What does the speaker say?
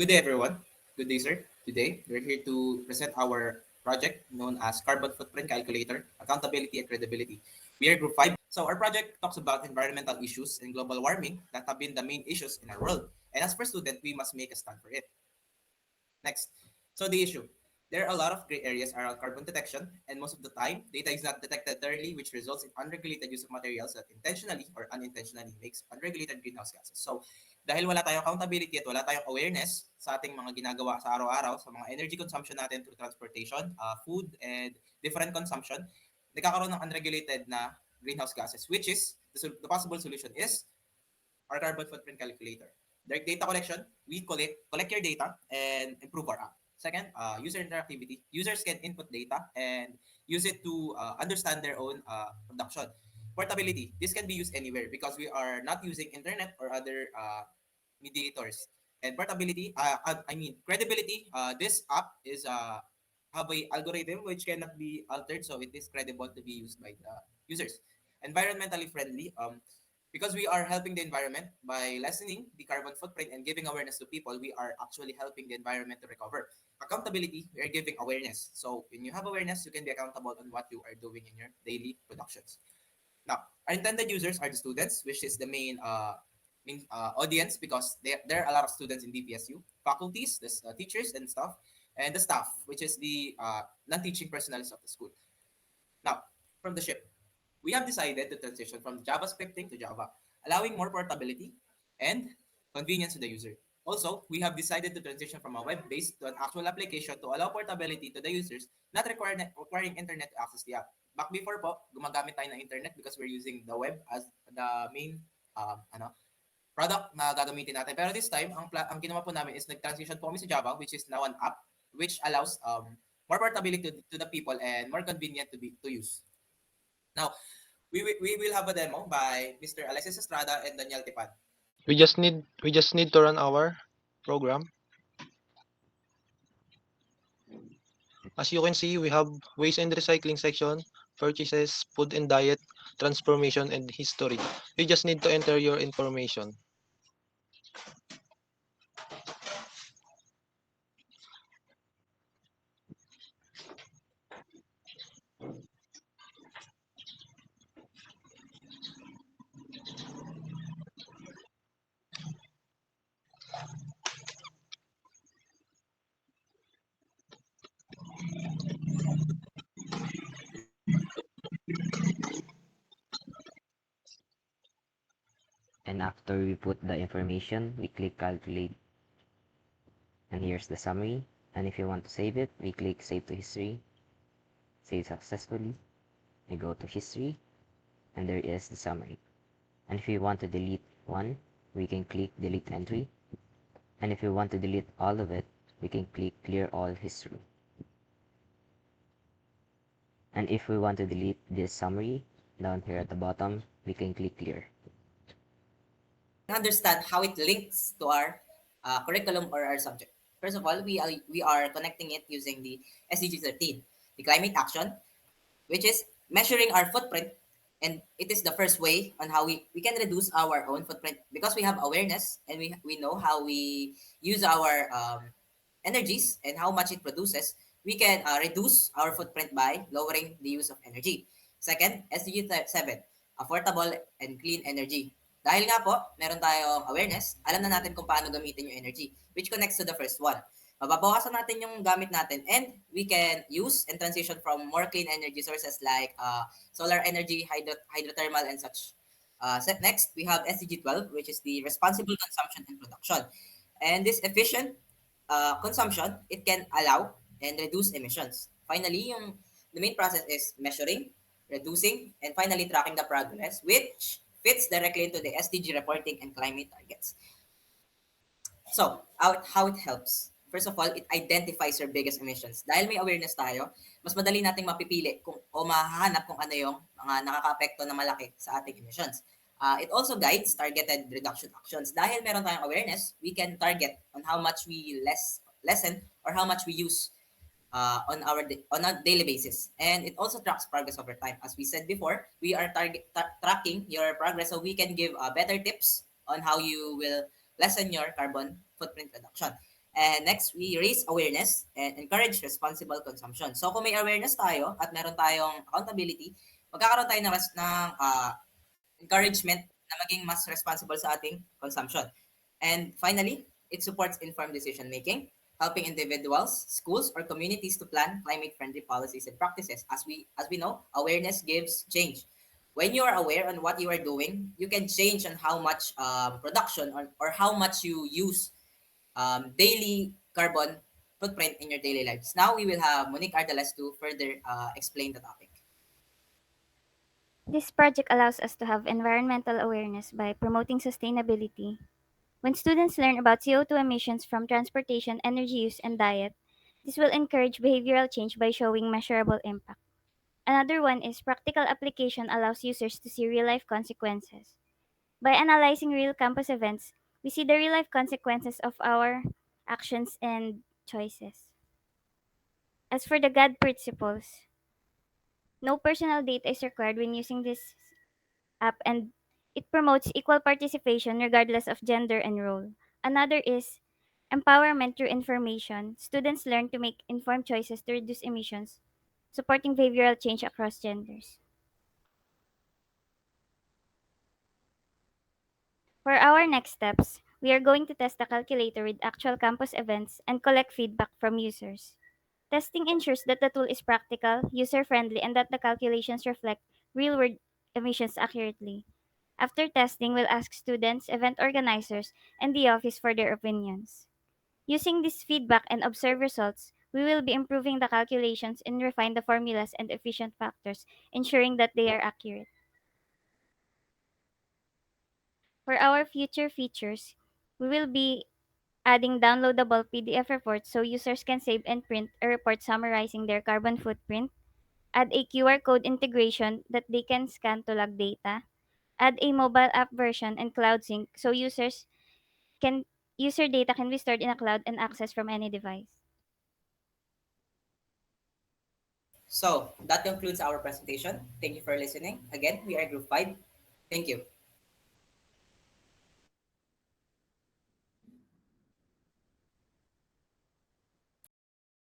Good day, everyone. Good day, sir. Today, we're here to present our project known as Carbon Footprint Calculator, Accountability and Credibility. We are Group 5. So, our project talks about environmental issues and global warming that have been the main issues in our world. And as per student, we must make a stand for it. Next. So the issue. There are a lot of gray areas around carbon detection, and most of the time, data is not detected thoroughly, which results in unregulated use of materials that intentionally or unintentionally makes unregulated greenhouse gases. So, dahil wala tayong accountability at wala tayong awareness sa ating mga ginagawa sa araw-araw, sa mga energy consumption natin through transportation, food, and different consumption, nagkakaroon ng unregulated na greenhouse gases, which is, the possible solution is our carbon footprint calculator. Direct data collection, we collect your data and improve our app. Second, user interactivity. Users can input data and use it to understand their own production. Portability. This can be used anywhere because we are not using internet or other mediators. And portability, I mean credibility. This app is have a algorithm which cannot be altered, so it is credible to be used by the users. Environmentally friendly. Because we are helping the environment by lessening the carbon footprint and giving awareness to people, we are actually helping the environment to recover. Accountability, we are giving awareness. So when you have awareness, you can be accountable on what you are doing in your daily productions. Now, our intended users are the students, which is the main audience because there are a lot of students in DPSU, faculties, the teachers and stuff, and the staff, which is the non-teaching personnel of the school. Now, from the ship, we have decided to transition from Java scripting to Java, allowing more portability and convenience to the user. Also, we have decided to transition from a web-based to an actual application to allow portability to the users, not requiring internet to access the app. Back before po, gumagamit tayo ng internet because we're using the web as the main product na gagamitin natin. Pero this time, ang ginawa po namin is nag-transition po kami sa Java, which is now an app, which allows more portability to the people and more convenient to use. Now, we will have a demo by Mr. Alexis Estrada and Daniel Tipan. We just need to run our program. As you can see, we have waste and recycling section, purchases, food and diet, transformation, and history. You just need to enter your information. And after we put the information, we click calculate. And here's the summary. And if you want to save it, we click save to history. Save successfully. We go to history, and there is the summary. And if you want to delete one, we can click delete entry. And if you want to delete all of it, we can click clear all history. And if we want to delete this summary, down here at the bottom, we can click clear. Understand how it links to our curriculum or our subject. First of all, we are connecting it using the SDG 13, the climate action, which is measuring our footprint, and it is the first way on how we can reduce our own footprint because we have awareness and we know how we use our energies and how much it produces. We can reduce our footprint by lowering the use of energy. Second, SDG 7, affordable and clean energy. Dahil nga po, meron tayong awareness, alam na natin kung paano gamitin yung energy, which connects to the first one. Mababawasan natin yung gamit natin and we can use and transition from more clean energy sources like solar energy, hydrothermal, and such. Next, we have SDG 12, which is the responsible consumption and production. And this efficient consumption, it can allow and reduce emissions. Finally, the main process is measuring, reducing, and finally tracking the progress, which fits directly into the SDG reporting and climate targets. So, how it helps. First of all, it identifies your biggest emissions. Dahil may awareness tayo, mas madali nating mapipili o mahahanap kung ano yung mga nakaka-apekto na malaki sa ating emissions. It also guides targeted reduction actions. Dahil meron tayong awareness, we can target on how much we lessen or how much we use on a daily basis. And it also tracks progress over time. As we said before, we are tracking your progress so we can give better tips on how you will lessen your carbon footprint reduction. And next, we raise awareness and encourage responsible consumption. So kung may awareness tayo at meron tayong accountability, magkakaroon tayo ng encouragement na maging mas responsible sa ating consumption. And finally, it supports informed decision making, helping individuals, schools, or communities to plan climate-friendly policies and practices. As we know, awareness gives change. When you are aware on what you are doing, you can change on how much production or how much you use daily carbon footprint in your daily lives. Now we will have Monique Ardalas to further explain the topic. This project allows us to have environmental awareness by promoting sustainability. When students learn about CO2 emissions from transportation, energy use, and diet, this will encourage behavioral change by showing measurable impact. Another one is practical application allows users to see real life consequences. By analyzing real campus events, we see the real life consequences of our actions and choices. As for the God principles, no personal data is required when using this app, and it promotes equal participation regardless of gender and role. Another is empowerment through information. Students learn to make informed choices to reduce emissions, supporting behavioral change across genders. For our next steps, we are going to test the calculator with actual campus events and collect feedback from users. Testing ensures that the tool is practical, user friendly, and that the calculations reflect real world emissions accurately. After testing, we'll ask students, event organizers, and the office for their opinions. Using this feedback and observe results, we will be improving the calculations and refine the formulas and efficient factors, ensuring that they are accurate. For our future features, we will be adding downloadable PDF reports so users can save and print a report summarizing their carbon footprint, add a QR code integration that they can scan to log data, add a mobile app version and cloud sync so can user data can be stored in a cloud and accessed from any device. So that concludes our presentation. Thank you for listening. Again, we are Group 5. Thank you.